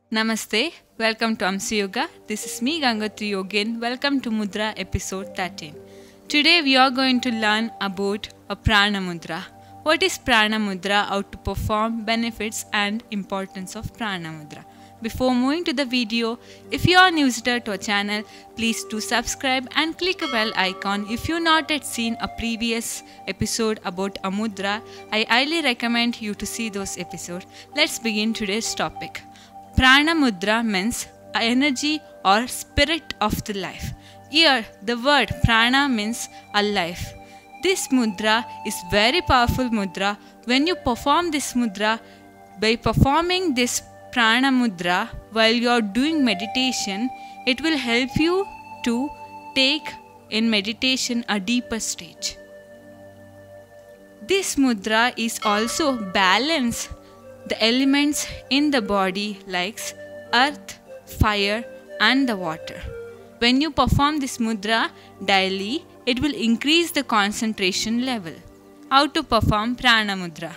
Namaste, welcome to Hamsa Yoga. This is me Gangothri Yogini. Welcome to Mudra episode 13. Today we are going to learn about a Prana Mudra. What is Prana Mudra, how to perform, benefits and importance of Prana Mudra. Before moving to the video, if you are new to our channel, please do subscribe and click a bell icon. If you not yet seen a previous episode about a mudra, I highly recommend you to see those episodes. Let's begin today's topic. Prana Mudra means energy or spirit of the life. Here, the word prana means a life. This mudra is very powerful mudra. When you perform this mudra, by performing this Prana Mudra while you are doing meditation, it will help you to take in meditation a deeper stage. This mudra is also balance the elements in the body like earth, fire and the water. When you perform this mudra daily, it will increase the concentration level. How to perform Prana Mudra?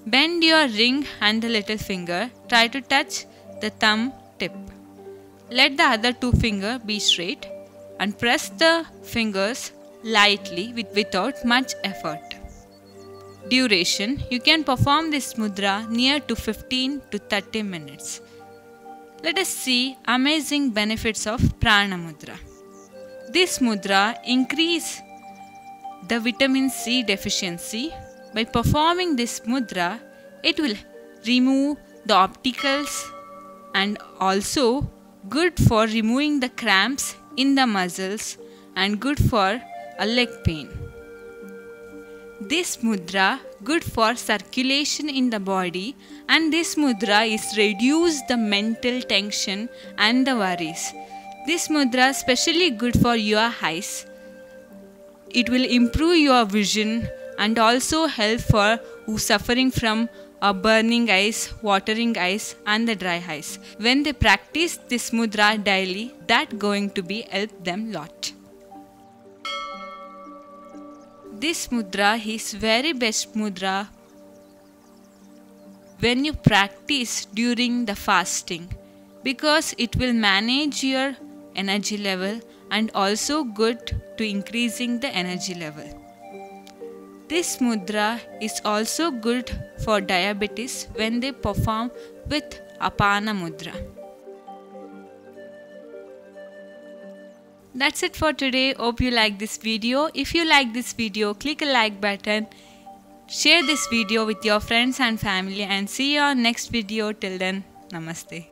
Bend your ring and the little finger. Try to touch the thumb tip. Let the other two fingers be straight and press the fingers lightly without much effort. Duration. You can perform this mudra near to 15 to 30 minutes. Let us see amazing benefits of Prana Mudra. This mudra increase the vitamin C deficiency. By performing this mudra, it will remove the obstacles and also good for removing the cramps in the muscles and good for a leg pain. This mudra good for circulation in the body, and this mudra is reduce the mental tension and the worries. This mudra especially good for your eyes. It will improve your vision and also help for who suffering from burning eyes, watering eyes and the dry eyes. When they practice this mudra daily, that going to be help them lot. This mudra is very best mudra when you practice during the fasting, because it will manage your energy level and also good to increasing the energy level. This mudra is also good for diabetes when they perform with Prana Mudra. That's it for today. Hope you like this video. If you like this video, click a like button. Share this video with your friends and family and see you on next video. Till then, namaste.